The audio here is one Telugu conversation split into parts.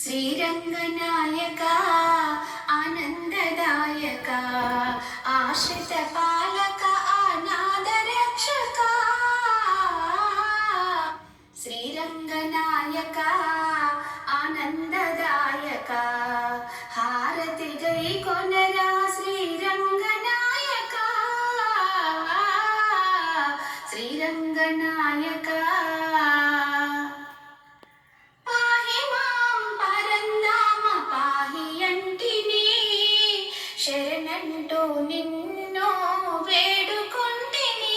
శ్రీరంగనాయక ఆనందదాయక ఆశ్రిత పాలక అనాథ రక్షక శ్రీరంగనాయక ఆనందదాయక హారతి గై కొనరా శ్రీరంగనాయక శ్రీరంగనాయక శరణంటూ నిన్ను వేడుకుంటిని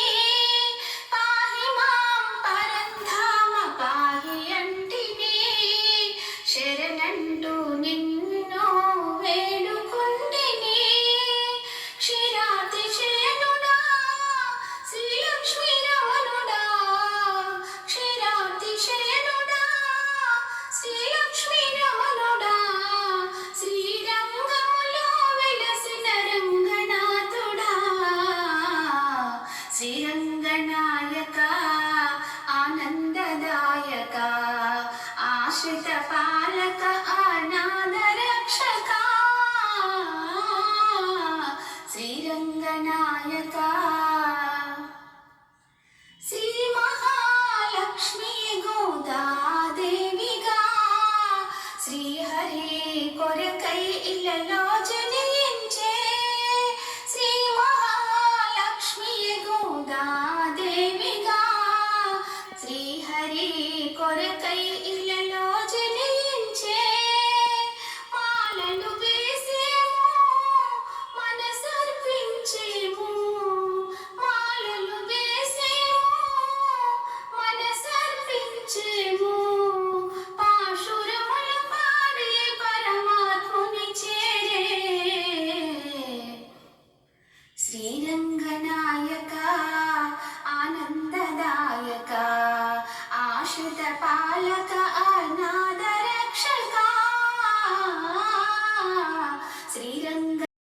పాహి మాం పరంధామ పాహి అంటిని శరణంటూ నిన్ను వేడుకుంటిని క్షీరాతిశయనుడా శ్రీలక్ష్మీ రమణుడా క్షీరాతిశయనుడా శ్రీలక్ష్మీ రమణుడా శ్రీరంగనాయక ఆనందదాయక ఆశ్రిత పాలక